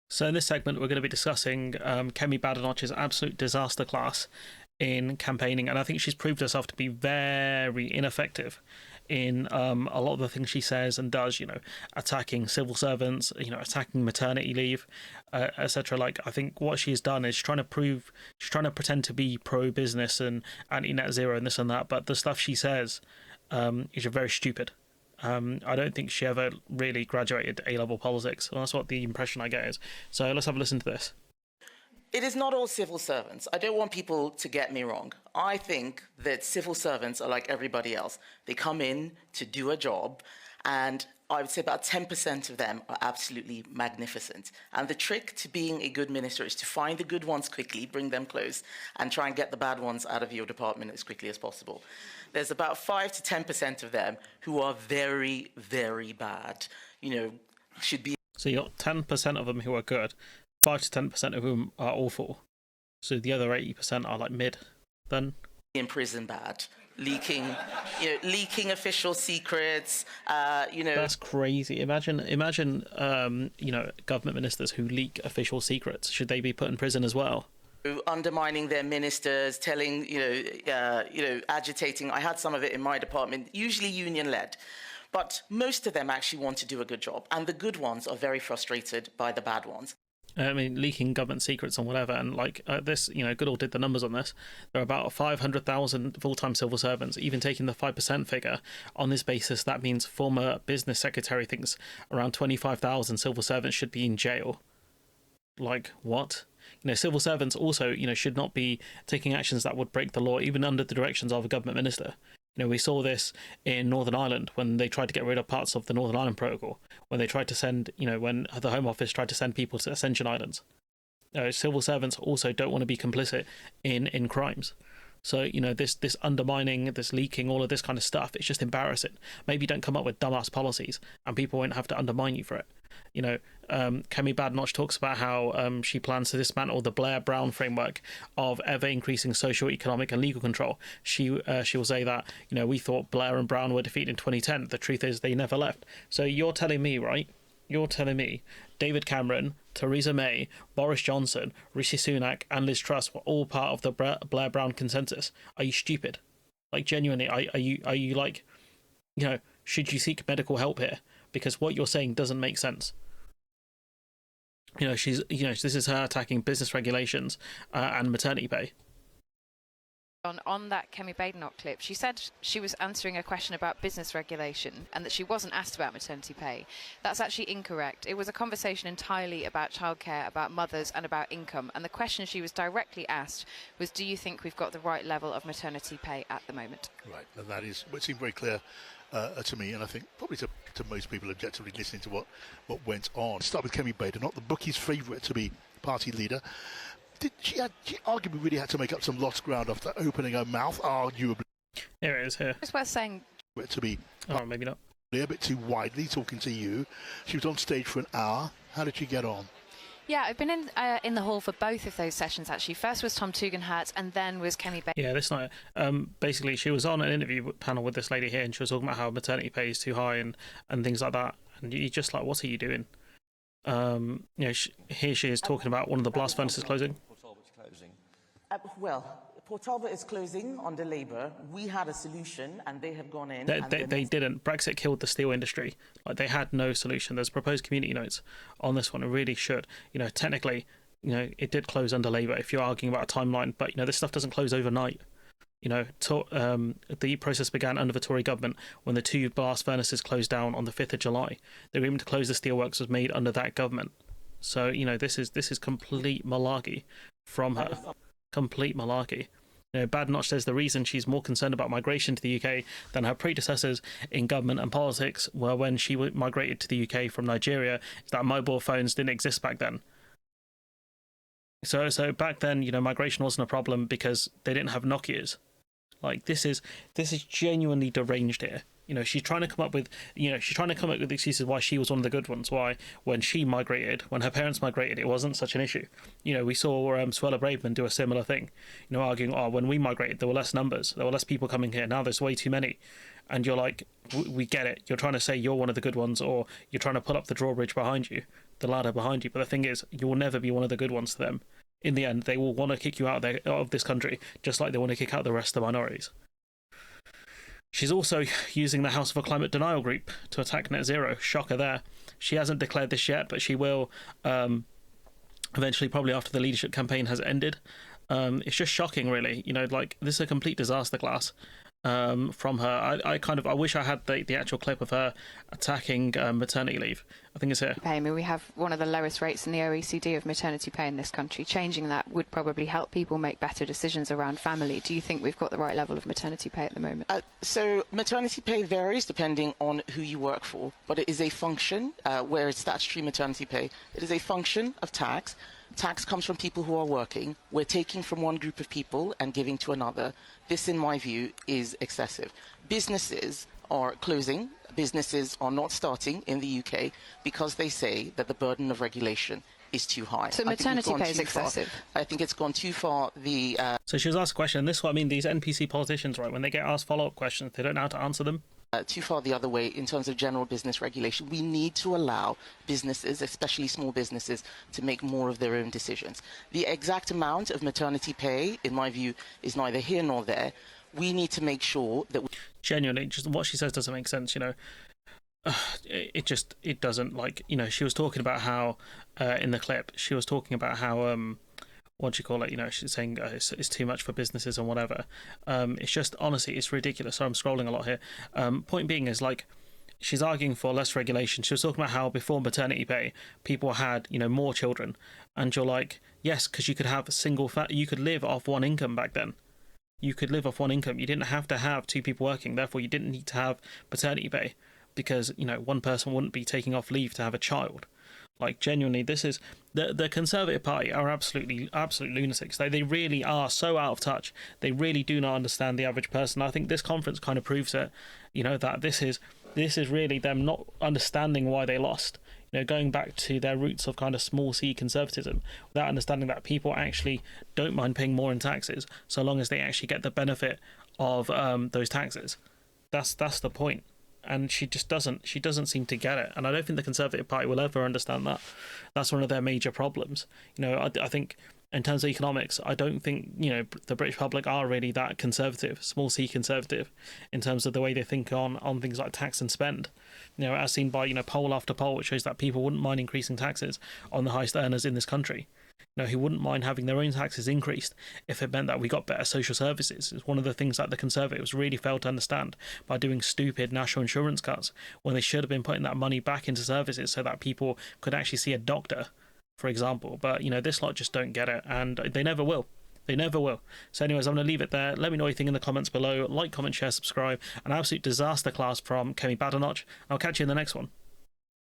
So in this segment, we're going to be discussing Kemi Badenoch's absolute disaster class in campaigning, and I think she's proved herself to be very ineffective in a lot of the things she says and does. Attacking civil servants, attacking maternity leave, etc. Like, I think what she's done is she's trying to pretend to be pro business and anti net zero and this and that, but the stuff she says is very stupid. I don't think she ever really graduated A-level politics. Well, that's what the impression I get is. So let's have a listen to this. It is not all civil servants. I don't want people to get me wrong. I think that civil servants are like everybody else. They come in to do a job, and I would say about 10% of them are absolutely magnificent. And the trick to being a good minister is to find the good ones quickly, bring them close, and try and get the bad ones out of your department as quickly as possible. There's about 5 to 10% of them who are very, very bad. Should be. So you got 10% of them who are good, 5 to 10% of whom are awful. So the other 80% are like mid. Then in prison bad. Leaking official secrets. That's crazy. Imagine, government ministers who leak official secrets. Should they be put in prison as well? Undermining their ministers, telling, agitating. I had some of it in my department, usually union-led. But most of them actually want to do a good job. And the good ones are very frustrated by the bad ones. I mean, leaking government secrets and whatever, and this, Goodall did the numbers on this. There are about 500,000 full-time civil servants. Even taking the 5% figure on this basis, that means former business secretary thinks around 25,000 civil servants should be in jail. Like, what? Civil servants also, should not be taking actions that would break the law, even under the directions of a government minister. We saw this in Northern Ireland when they tried to get rid of parts of the Northern Ireland Protocol, when they tried to send, when the Home Office tried to send people to Ascension Islands. Civil servants also don't want to be complicit in crimes. So, this undermining, this leaking, all of this kind of stuff, it's just embarrassing. Maybe don't come up with dumbass policies and people won't have to undermine you for it. Kemi Badenoch talks about how she plans to dismantle the Blair-Brown framework of ever-increasing social, economic and legal control. She will say that, we thought Blair and Brown were defeated in 2010. The truth is they never left. So you're telling me, right? You're telling me David Cameron, Theresa May, Boris Johnson, Rishi Sunak and Liz Truss were all part of the Blair-Brown consensus? Are you stupid? Like, genuinely, are you like, should you seek medical help here? Because what you're saying doesn't make sense. This is her attacking business regulations and maternity pay. On that Kemi Badenoch clip, she said she was answering a question about business regulation and that she wasn't asked about maternity pay. That's actually incorrect. It was a conversation entirely about childcare, about mothers and about income. And the question she was directly asked was, do you think we've got the right level of maternity pay at the moment? Right, and that is what seemed very clear to me, and I think probably to most people objectively listening to what went on. Start with Kemi Badenoch, the bookie's favourite to be party leader. She arguably really had to make up some lost ground after opening her mouth, arguably. Here it is, here. It's worth saying. To be maybe not. A bit too widely talking to you. She was on stage for an hour. How did she get on? Yeah, I've been in the hall for both of those sessions, actually. First was Tom Tugendhat, and then was Kemi Badenoch. Yeah, this night. Basically, she was on an interview panel with this lady here, and she was talking about how maternity pay is too high and things like that. And you're just like, what are you doing? Here she is talking about one of the blast furnaces closing. Port Talbot is closing under Labour. We had a solution, and they have gone in. They didn't. Brexit killed the steel industry. Like, they had no solution. There's proposed community notes on this one. It really should. Technically, it did close under Labour if you're arguing about a timeline. But this stuff doesn't close overnight. The process began under the Tory government when the 2 blast furnaces closed down on the 5th of July. The agreement to close the steelworks was made under that government. So this is complete malarkey from her. Complete malarkey. Badenoch says the reason she's more concerned about migration to the UK than her predecessors in government and politics were when she migrated to the UK from Nigeria is that mobile phones didn't exist back then. So back then, migration wasn't a problem because they didn't have Nokias. Like, this is genuinely deranged here. She's trying to come up with excuses why she was one of the good ones. Why, when she migrated, when her parents migrated, it wasn't such an issue. We saw Suella Braverman do a similar thing. Arguing, when we migrated, there were less numbers, there were less people coming here. Now there's way too many. And you're like, we get it. You're trying to say you're one of the good ones, or you're trying to put up the drawbridge behind you. the ladder behind you. But the thing is, you will never be one of the good ones to them. In the end, they will want to kick you out of this country, just like they want to kick out the rest of the minorities. She's also using the House of a Climate Denial group to attack net zero. Shocker there. She hasn't declared this yet, but she will eventually, probably after the leadership campaign has ended. It's just shocking, really. Like, this is a complete disaster class from her. I wish I had the actual clip of her attacking maternity leave. I think it's here. I mean, we have one of the lowest rates in the OECD of maternity pay in this country. Changing that would probably help people make better decisions around family. Do you think we've got the right level of maternity pay at the moment? So maternity pay varies depending on who you work for, but it is a function, where it's statutory maternity pay, it is a function of tax. Tax comes from people who are working. We're taking from one group of people and giving to another. This, in my view, is excessive. Businesses are closing. Businesses are not starting in the UK because they say that the burden of regulation is too high. So maternity pay is excessive? I think it's gone too far. So she was asked a question, and this is what I mean, these NPC politicians, right, when they get asked follow-up questions, they don't know how to answer them. Too far the other way in terms of general business regulation. We need to allow businesses, especially small businesses, to make more of their own decisions. The exact amount of maternity pay, in my view, is neither here nor there. We need to make sure that... Genuinely, just what she says doesn't make sense, It doesn't, like, she was talking about how, in the clip, she was talking about how... what do you call it? She's saying it's too much for businesses and whatever. It's just, honestly, it's ridiculous. So I'm scrolling a lot here. Point being is, like, she's arguing for less regulation. She was talking about how before maternity pay, people had, more children. And you're like, yes, because you could have you could live off one income back then. You could live off one income. You didn't have to have two people working. Therefore, you didn't need to have paternity pay because, one person wouldn't be taking off leave to have a child. Like, genuinely, this is... The Conservative Party are absolute lunatics. They really are so out of touch. They really do not understand the average person. I think this conference kind of proves it, that this is really them not understanding why they lost. Going back to their roots of kind of small c conservatism, without understanding that people actually don't mind paying more in taxes so long as they actually get the benefit of those taxes. That's the point. And she doesn't seem to get it, and I don't think the Conservative Party will ever understand that. That's one of their major problems. I think in terms of economics, I don't think the British public are really that conservative, small c conservative, in terms of the way they think on things like tax and spend. As seen by poll after poll, which shows that people wouldn't mind increasing taxes on the highest earners in this country. Who wouldn't mind having their own taxes increased if it meant that we got better social services. It's one of the things that the Conservatives really failed to understand by doing stupid national insurance cuts when they should have been putting that money back into services so that people could actually see a doctor, for example. But, this lot just don't get it, and they never will. They never will. So anyways, I'm going to leave it there. Let me know what you think in the comments below. Like, comment, share, subscribe. An absolute disaster class from Kemi Badenoch. I'll catch you in the next one.